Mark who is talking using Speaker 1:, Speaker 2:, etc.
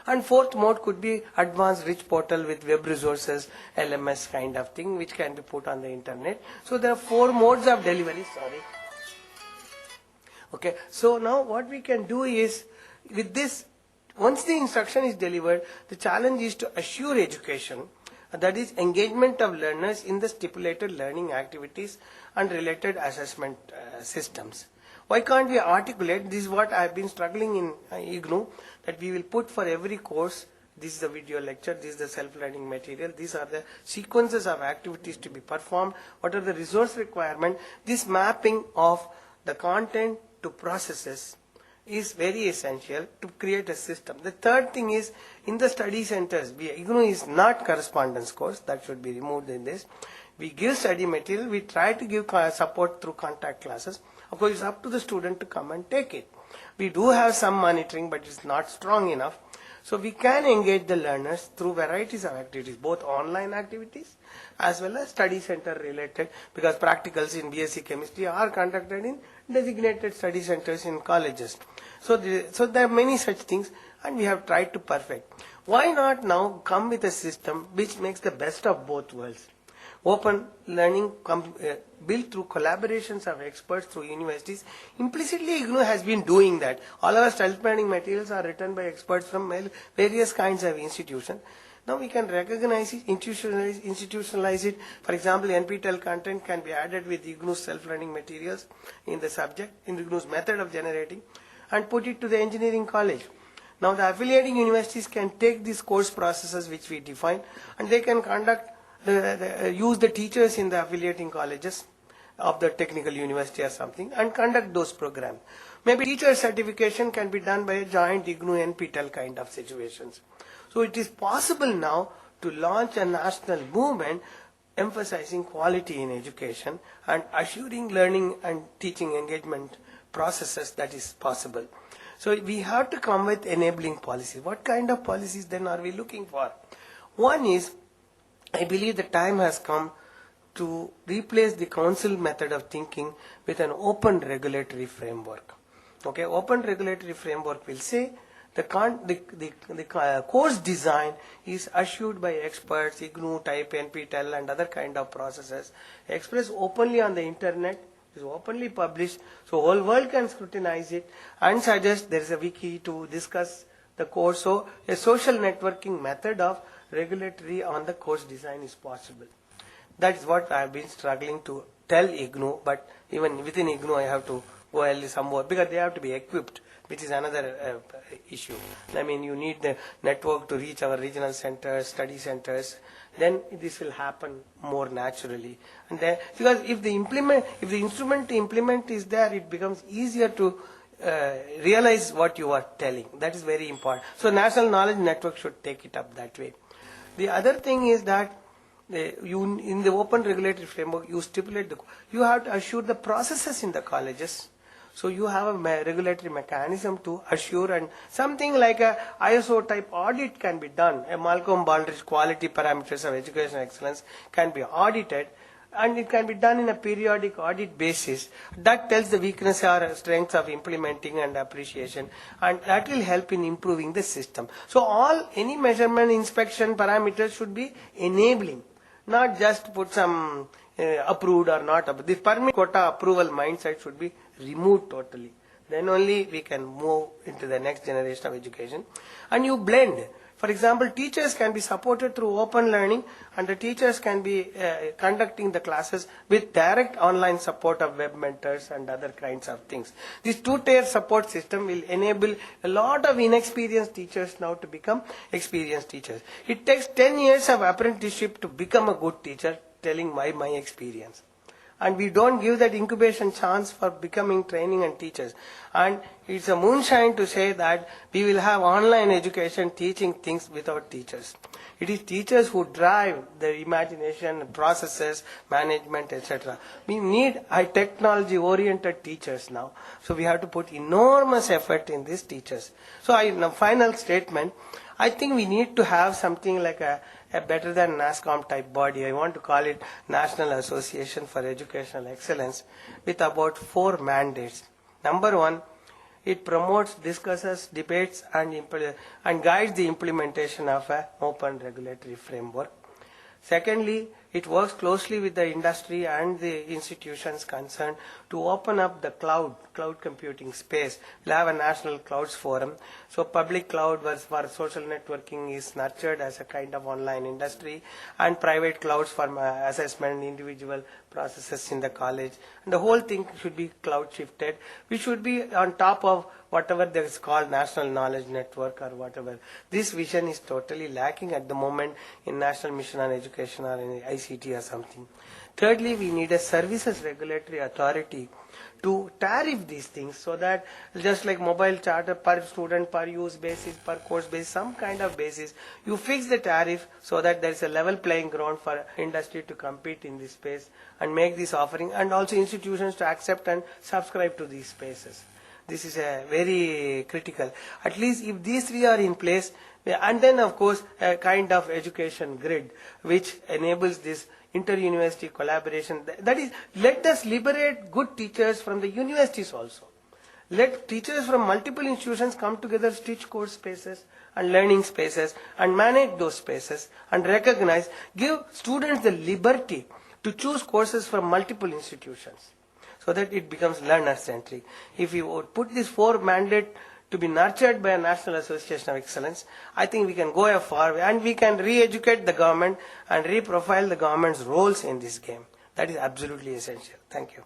Speaker 1: And fourth mode could be advanced rich portal with web resources, LMS kind of thing, which can be put on the internet. So there are four modes of delivery. Sorry. Okay. So now what we can do is, with this, once the instruction is delivered, the challenge is to assure education, that is engagement of learners in the stipulated learning activities and related assessment systems. Why can't we articulate? This is what I have been struggling in IGNOU, that we will put for every course, this is the video lecture, this is the self-learning material, these are the sequences of activities to be performed, what are the resource requirement. This mapping of the content to processes is very essential to create a system. The third thing is, in the study centers, IGNOU is not correspondence course, that should be removed in this. We give study material, we try to give support through contact classes. Of course, it's up to the student to come and take it. We do have some monitoring, but it's not strong enough. So we can engage the learners through varieties of activities, both online activities as well as study center related, because practicals in BSc chemistry are conducted in designated study centers in colleges. So there are many such things, and we have tried to perfect. Why not now come with a system which makes the best of both worlds? Open learning built through collaborations of experts through universities. Implicitly, IGNOU has been doing that. All our self-learning materials are written by experts from various kinds of institutions. Now we can recognize it, institutionalize it. For example, NPTEL content can be added with IGNOU's self-learning materials in the subject, in IGNOU's method of generating, and put it to the engineering college. Now the affiliating universities can take these course processes which we define, and they can conduct use the teachers in the affiliating colleges of the technical university or something and conduct those programs. Maybe teacher certification can be done by a joint IGNOU NPTEL kind of situations. So it is possible now to launch a national movement emphasizing quality in education and assuring learning and teaching engagement processes that is possible. So we have to come with enabling policies. What kind of policies then are we looking for? One is, I believe the time has come to replace the council method of thinking with an open regulatory framework. Okay, open regulatory framework will say the course design is assured by experts, IGNOU, type, NPTEL and other kind of processes, expressed openly on the internet, is openly published, so whole world can scrutinize it and suggest there is a wiki to discuss the course. So a social networking method of regulatory on the course design is possible. That is what I have been struggling to tell IGNOU, but even within IGNOU I have to go a little some more, because they have to be equipped, which is another issue. I mean, you need the network to reach our regional centers, study centers, then this will happen more naturally. And then, because if the instrument to implement is there, it becomes easier to realize what you are telling. That is very important. So National Knowledge Network should take it up that way. The other thing is that in the open regulatory framework, you stipulate you have to assure the processes in the colleges. So you have a regulatory mechanism to assure, and something like a ISO type audit can be done. A Malcolm Baldrige quality parameters of education excellence can be audited, and it can be done in a periodic audit basis. That tells the weakness or strengths of implementing and appreciation, and that will help in improving the system. So any measurement inspection parameters should be enabling, not just put some approved or not approved. This permit quota approval mindset should be removed totally. Then only we can move into the next generation of education. And you blend. For example, teachers can be supported through open learning, and the teachers can be conducting the classes with direct online support of web mentors and other kinds of things. This two-tier support system will enable a lot of inexperienced teachers now to become experienced teachers. It takes 10 years of apprenticeship to become a good teacher, telling my experience. And we don't give that incubation chance for becoming training and teachers. And it's a moonshine to say that we will have online education teaching things without teachers. It is teachers who drive the imagination, processes, management, etc. We need technology-oriented teachers now. So we have to put enormous effort in these teachers. So in a final statement, I think we need to have something like a better than NASCOM type body. I want to call it National Association for Educational Excellence, with about 4 mandates. Number one, It promotes, discusses, debates, and guides the implementation of an open regulatory framework. Secondly, it works closely with the industry and the institutions concerned to open up the cloud computing space. We'll have a national clouds forum. So public cloud for social networking is nurtured as a kind of online industry, and private clouds for assessment and individual processes in the college. And the whole thing should be cloud shifted. We should be on top of whatever there is called National Knowledge Network or whatever. This vision is totally lacking at the moment in National Mission on Education or in ICT or something. Thirdly, we need a services regulatory authority to tariff these things, so that just like mobile charter per student, per use basis, per course basis, some kind of basis, you fix the tariff so that there is a level playing ground for industry to compete in this space and make this offering, and also institutions to accept and subscribe to these spaces. This is a very critical. At least if these three are in place, and then of course a kind of education grid which enables this inter-university collaboration. That is, let us liberate good teachers from the universities also. Let teachers from multiple institutions come together, teach course spaces and learning spaces, and manage those spaces, and recognize, give students the liberty to choose courses from multiple institutions, so that it becomes learner-centric. If you would put this four mandate to be nurtured by a National Association of Excellence, I think we can go a far way, and we can re-educate the government and re-profile the government's roles in this game. That is absolutely essential. Thank you.